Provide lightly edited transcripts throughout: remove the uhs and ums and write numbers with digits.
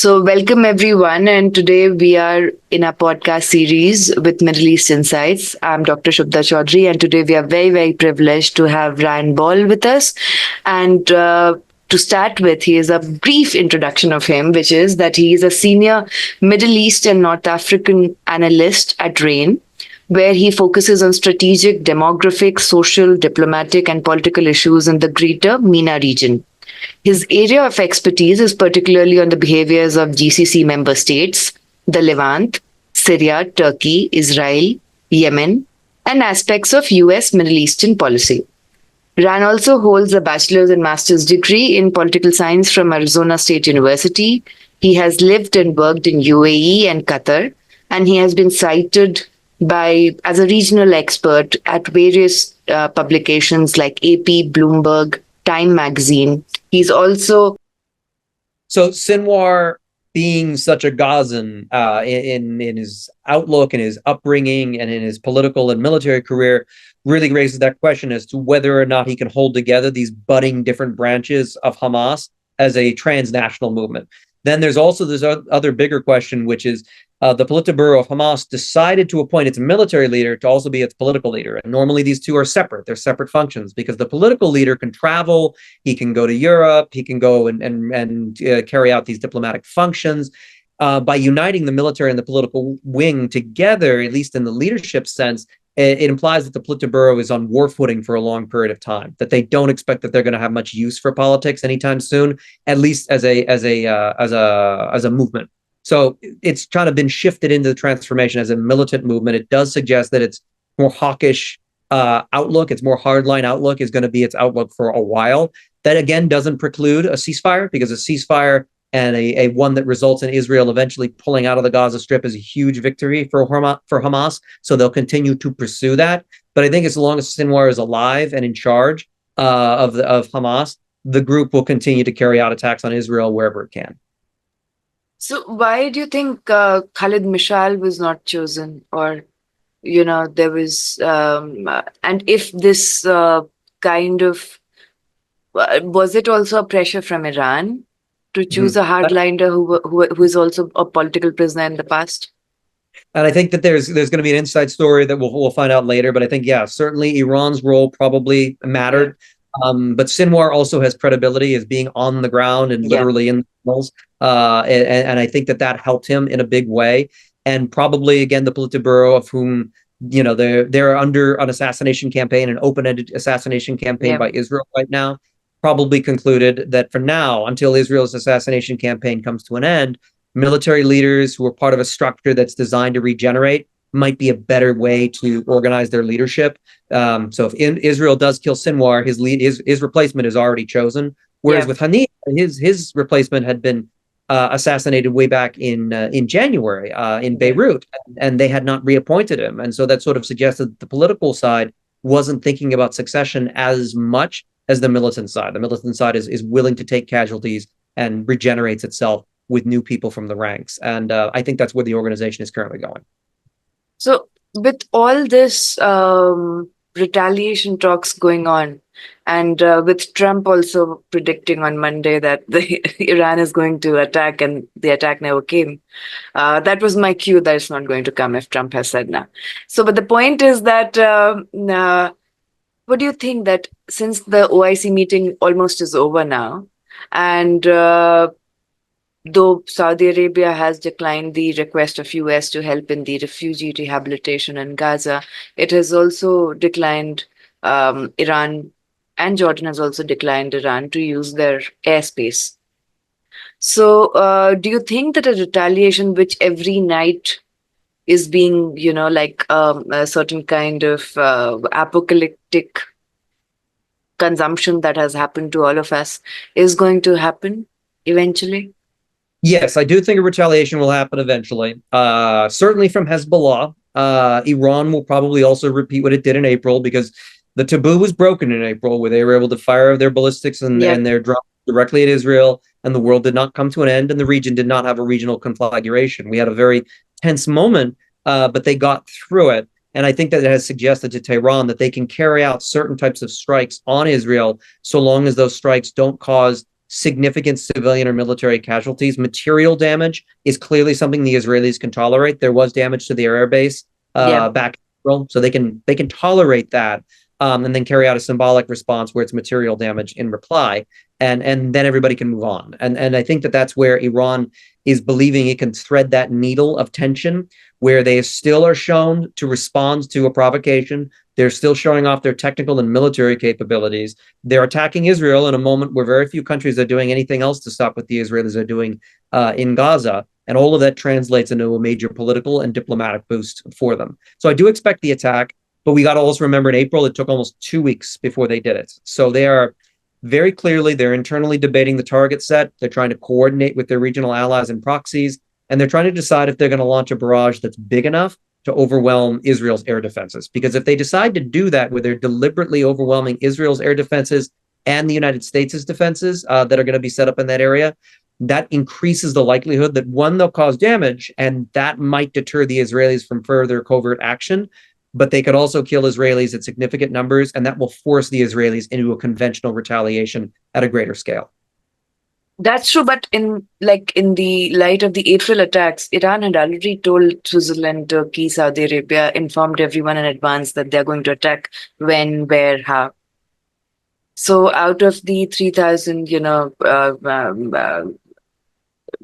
Welcome everyone. And today we are in our podcast series with Middle East Insights. I'm Dr. Shubda Chaudhary, and today we are very, very privileged to have Ryan Bohl with us. And to start with, he is a brief introduction of him, which is that he is a senior Middle East and North African analyst at RANE, where he focuses on strategic, demographic, social, diplomatic, and political issues in the greater MENA region. His area of expertise is particularly on the behaviors of GCC member states, the Levant, Syria, Turkey, Israel, Yemen, and aspects of US Middle Eastern policy. Ryan also holds a bachelor's and master's degree in political science from Arizona State University. He has lived and worked in UAE and Qatar, and he has been cited as a regional expert at various publications like AP, Bloomberg, Time Magazine. He's also... So Sinwar, being such a Gazan in his outlook and his upbringing and in his political and military career, really raises that question as to whether or not he can hold together these budding different branches of Hamas as a transnational movement. Then there's also this other bigger question, which is the Politburo of Hamas decided to appoint its military leader to also be its political leader. And normally these two are separate. They're separate functions because the political leader can travel, he can go to Europe, he can go and carry out these diplomatic functions. By uniting the military and the political wing together, at least in the leadership sense, it implies that the Politburo is on war footing for a long period of time, that they don't expect that they're going to have much use for politics anytime soon, at least as a movement. So it's kind of been shifted into the transformation as a militant movement. It does suggest that it's more hawkish outlook, its more hardline outlook is going to be its outlook for a while. That again doesn't preclude a ceasefire, because a ceasefire and a one that results in Israel eventually pulling out of the Gaza Strip is a huge victory for Hamas. So they'll continue to pursue that. But I think as long as Sinwar is alive and in charge of Hamas, the group will continue to carry out attacks on Israel wherever it can. So why do you think Khalid Mishal was not chosen? Or, there was... and if this was it also a pressure from Iran to choose a hardliner who is also a political prisoner in the past? And I think that there's going to be an inside story that we'll find out later. But I think, yeah, certainly Iran's role probably mattered. But Sinwar also has credibility as being on the ground and literally in the tunnels. And I think that helped him in a big way. And probably, again, the Politburo, of whom, they're under an assassination campaign, an open-ended assassination campaign by Israel right now, probably concluded that for now, until Israel's assassination campaign comes to an end, military leaders who are part of a structure that's designed to regenerate might be a better way to organize their leadership. So if Israel does kill Sinwar, his replacement is already chosen. Whereas with Haniyeh, his replacement had been assassinated way back in January in Beirut, and they had not reappointed him. And so that sort of suggested that the political side wasn't thinking about succession as much as the militant side. The militant side is willing to take casualties and regenerates itself with new people from the ranks. And I think that's where the organization is currently going. So with all this retaliation talks going on, and with Trump also predicting on Monday that Iran is going to attack, and the attack never came, that was my cue that it's not going to come if Trump has said now. So, but the point is that what do you think that since the OIC meeting almost is over now, and though Saudi Arabia has declined the request of US to help in the refugee rehabilitation in Gaza, it has also declined, Iran and Jordan has also declined Iran to use their airspace. So do you think that a retaliation which every night is being, like a certain kind of apocalyptic consumption that has happened to all of us is going to happen eventually? Yes, I do think a retaliation will happen eventually. Certainly from Hezbollah. Iran will probably also repeat what it did in April, because the taboo was broken in April, where they were able to fire their ballistics and their drones directly at Israel, and the world did not come to an end, and the region did not have a regional conflagration. We had a very tense moment, but they got through it. And I think that it has suggested to Tehran that they can carry out certain types of strikes on Israel so long as those strikes don't cause significant civilian or military casualties. Material damage is clearly something the Israelis can tolerate. There was damage to the air base back in April, so they can tolerate that, and then carry out a symbolic response where it's material damage in reply, and then everybody can move on. And I think that's where Iran is believing it can thread that needle of tension, where they still are shown to respond to a provocation. They're still showing off their technical and military capabilities. They're attacking Israel in a moment where very few countries are doing anything else to stop what the Israelis are doing in Gaza. And all of that translates into a major political and diplomatic boost for them. So I do expect the attack, but we got to also remember in April, it took almost 2 weeks before they did it. So they are very clearly, they're internally debating the target set. They're trying to coordinate with their regional allies and proxies, and they're trying to decide if they're going to launch a barrage that's big enough to overwhelm Israel's air defenses. Because if they decide to do that, where they're deliberately overwhelming Israel's air defenses and the United States' defenses that are going to be set up in that area, that increases the likelihood that, one, they'll cause damage, and that might deter the Israelis from further covert action. But they could also kill Israelis at significant numbers, and that will force the Israelis into a conventional retaliation at a greater scale. That's true, but in the light of the April attacks, Iran had already told Switzerland, Turkey, Saudi Arabia, informed everyone in advance that they're going to attack when, where, how. So out of the 3,000,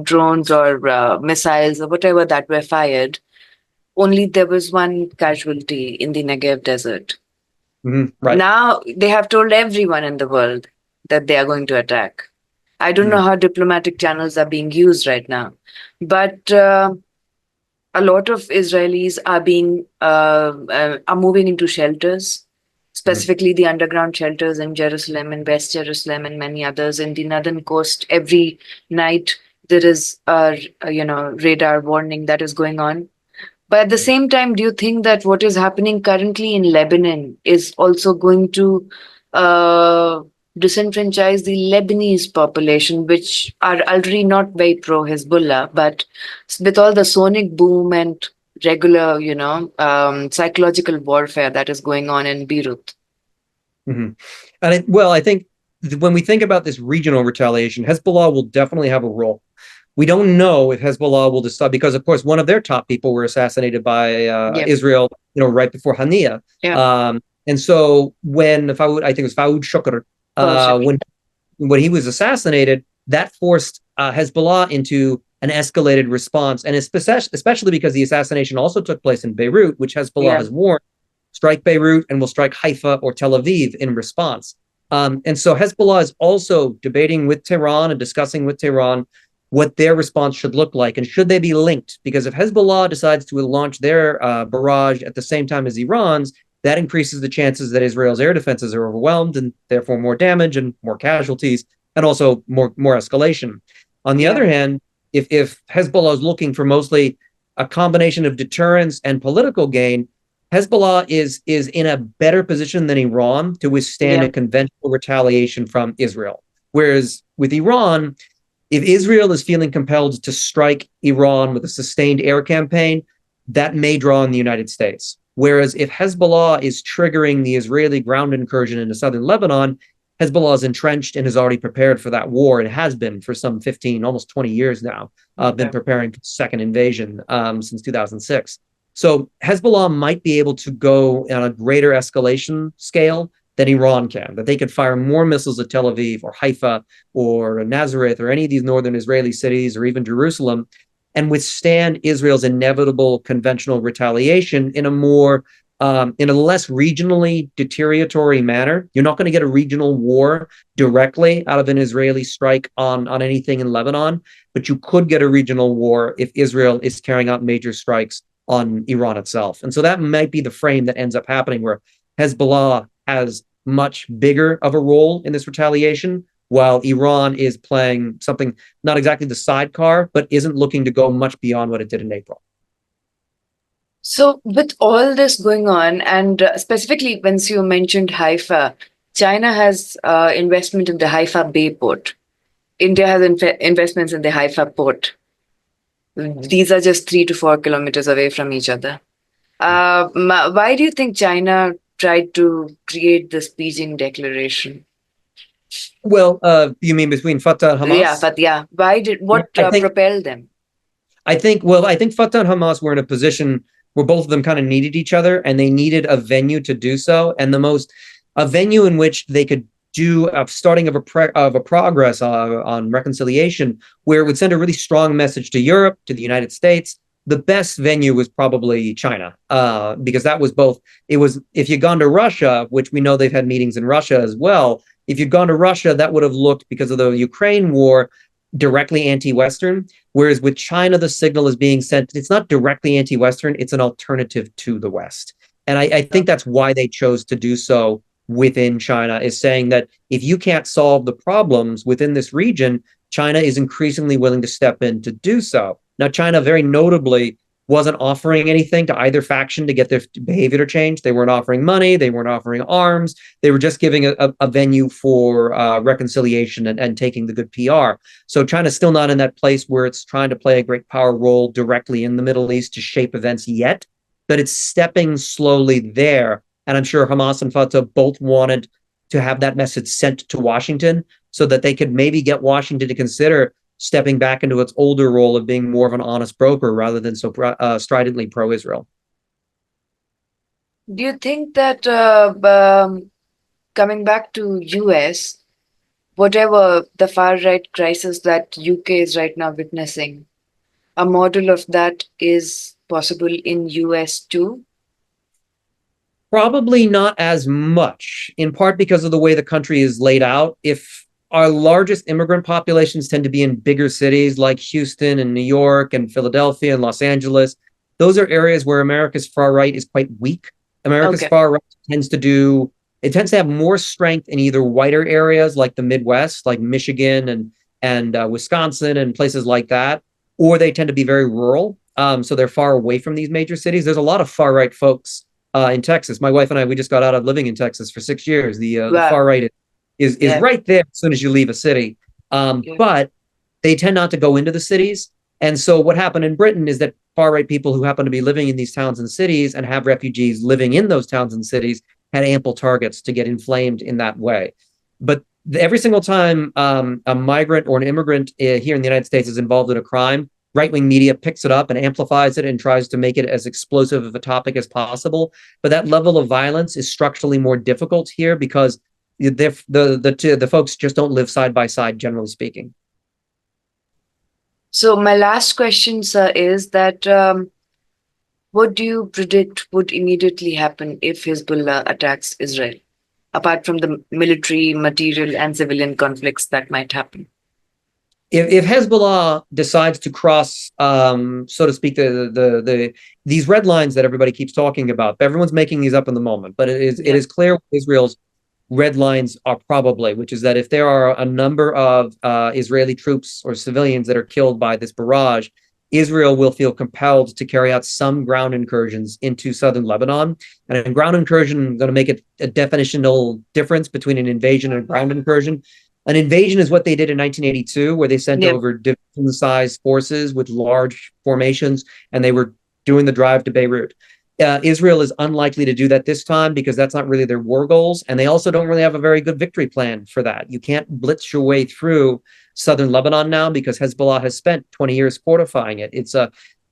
drones or missiles or whatever that were fired, only there was one casualty in the Negev desert. Right. Now they have told everyone in the world that they are going to attack. I don't know how diplomatic channels are being used right now, but a lot of Israelis are moving into shelters, specifically the underground shelters in Jerusalem and West Jerusalem and many others in the northern coast. Every night there is a radar warning that is going on. But at the same time, do you think that what is happening currently in Lebanon is also going to disenfranchise the Lebanese population, which are already not very pro-Hezbollah, but with all the sonic boom and regular, psychological warfare that is going on in Beirut? And I think when we think about this regional retaliation, Hezbollah will definitely have a role. We don't know if Hezbollah will decide, because, of course, one of their top people were assassinated by Israel, right before Hania. And so I think it was Faoud Shukr, when he was assassinated, that forced Hezbollah into an escalated response, and especially because the assassination also took place in Beirut, which Hezbollah has warned, strike Beirut and will strike Haifa or Tel Aviv in response. And so Hezbollah is also debating with Tehran and discussing with Tehran what their response should look like, and should they be linked? Because if Hezbollah decides to launch their barrage at the same time as Iran's, that increases the chances that Israel's air defenses are overwhelmed, and therefore more damage and more casualties, and also more escalation. On the other hand, if Hezbollah is looking for mostly a combination of deterrence and political gain, Hezbollah is in a better position than Iran to withstand a conventional retaliation from Israel. Whereas with Iran, if Israel is feeling compelled to strike Iran with a sustained air campaign, that may draw on the United States. Whereas if Hezbollah is triggering the Israeli ground incursion into southern Lebanon, Hezbollah is entrenched and is already prepared for that war. It has been for some 15, almost 20 years now, been preparing for the second invasion since 2006. So Hezbollah might be able to go on a greater escalation scale than Iran can, that they could fire more missiles at Tel Aviv or Haifa or Nazareth or any of these northern Israeli cities or even Jerusalem, and withstand Israel's inevitable conventional retaliation in a less regionally deterioratory manner. You're not going to get a regional war directly out of an Israeli strike on anything in Lebanon, but you could get a regional war if Israel is carrying out major strikes on Iran itself. And so that might be the frame that ends up happening, where Hezbollah has much bigger of a role in this retaliation, while Iran is playing something not exactly the sidecar, but isn't looking to go much beyond what it did in April. So with all this going on, and specifically once you mentioned Haifa, China has investment in the Haifa Bay port. India has investments in the Haifa port. These are just 3 to 4 kilometers away from each other. Why do you think China tried to create this Beijing declaration? Well, you mean between Fatah and Yeah, Hamas? but yeah, what I think propelled them? I think Fatah and Hamas were in a position where both of them kind of needed each other, and they needed a venue to do so, and a venue in which they could do a starting of a progress on reconciliation, where it would send a really strong message to Europe, to the United States. The best venue was probably China, because that was both. It was, if you'd gone to Russia, which we know they've had meetings in Russia as well. If you'd gone to Russia, that would have looked, because of the Ukraine war, directly anti-Western. Whereas with China, the signal is being sent, it's not directly anti-Western, it's an alternative to the West. And I think that's why they chose to do so within China, is saying that if you can't solve the problems within this region, China is increasingly willing to step in to do so. Now, China very notably wasn't offering anything to either faction to get their behavior to change. They weren't offering money. They weren't offering arms. They were just giving a venue for reconciliation and taking the good PR. So China's still not in that place where it's trying to play a great power role directly in the Middle East to shape events yet, but it's stepping slowly there. And I'm sure Hamas and Fatah both wanted to have that message sent to Washington so that they could maybe get Washington to consider stepping back into its older role of being more of an honest broker rather than so stridently pro-Israel. Do you think that coming back to US, whatever the far right crisis that UK is right now witnessing, a model of that is possible in US too? Probably not as much, in part because of the way the country is laid out. If our largest immigrant populations tend to be in bigger cities like Houston and New York and Philadelphia and Los Angeles, those are areas where America's far right is quite weak. America's far right tends to have more strength in either whiter areas like the Midwest, like Michigan and Wisconsin and places like that, or they tend to be very rural. So they're far away from these major cities. There's a lot of far right folks in Texas. My wife and I, we just got out of living in Texas for 6 years. The far right is right there as soon as you leave a city. But they tend not to go into the cities. And so what happened in Britain is that far right people who happen to be living in these towns and cities and have refugees living in those towns and cities had ample targets to get inflamed in that way. But every single time a migrant or an immigrant here in the United States is involved in a crime, right-wing media picks it up and amplifies it and tries to make it as explosive of a topic as possible. But that level of violence is structurally more difficult here because the folks just don't live side by side, generally speaking. So my last question, sir, is that what do you predict would immediately happen if Hezbollah attacks Israel, apart from the military, material, and civilian conflicts that might happen? If Hezbollah decides to cross, so to speak, these red lines that everybody keeps talking about, everyone's making these up in the moment, but it is clear what Israel's red lines are probably, which is that if there are a number of Israeli troops or civilians that are killed by this barrage, Israel will feel compelled to carry out some ground incursions into southern Lebanon. And a ground incursion is going to make it a definitional difference between an invasion and a ground incursion. An invasion is what they did in 1982, where they sent over division-sized forces with large formations, and they were doing the drive to Beirut. Israel is unlikely to do that this time because that's not really their war goals, and they also don't really have a very good victory plan for that. You can't blitz your way through southern Lebanon now because Hezbollah has spent 20 years fortifying it.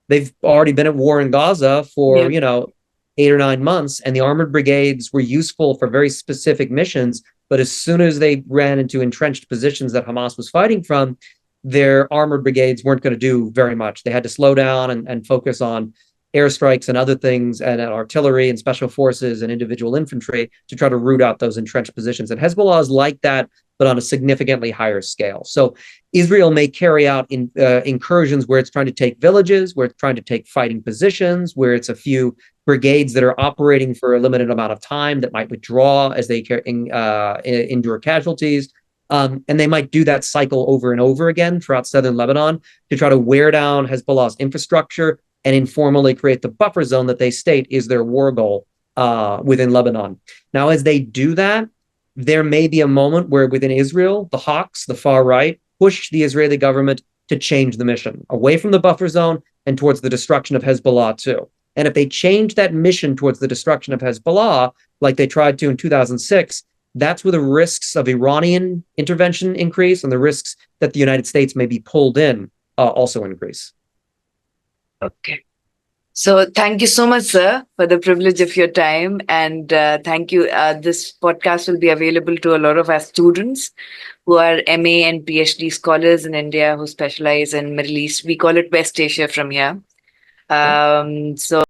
They've already been at war in Gaza for 8 or 9 months, and the armored brigades were useful for very specific missions. But as soon as they ran into entrenched positions that Hamas was fighting from, their armored brigades weren't going to do very much. They had to slow down and focus on airstrikes and other things, and artillery and special forces and individual infantry to try to root out those entrenched positions. And Hezbollah is like that, but on a significantly higher scale. So Israel may carry out incursions where it's trying to take villages, where it's trying to take fighting positions, where it's a few brigades that are operating for a limited amount of time that might withdraw as they endure casualties. And they might do that cycle over and over again throughout southern Lebanon to try to wear down Hezbollah's infrastructure and informally create the buffer zone that they state is their war goal within Lebanon. Now, as they do that, there may be a moment where within Israel, the hawks, the far right, push the Israeli government to change the mission away from the buffer zone and towards the destruction of Hezbollah too. And if they change that mission towards the destruction of Hezbollah, like they tried to in 2006, that's where the risks of Iranian intervention increase, and the risks that the United States may be pulled in also increase. Okay. So thank you so much, sir, for the privilege of your time. And thank you. This podcast will be available to a lot of our students who are MA and PhD scholars in India who specialize in Middle East. We call it West Asia from here. So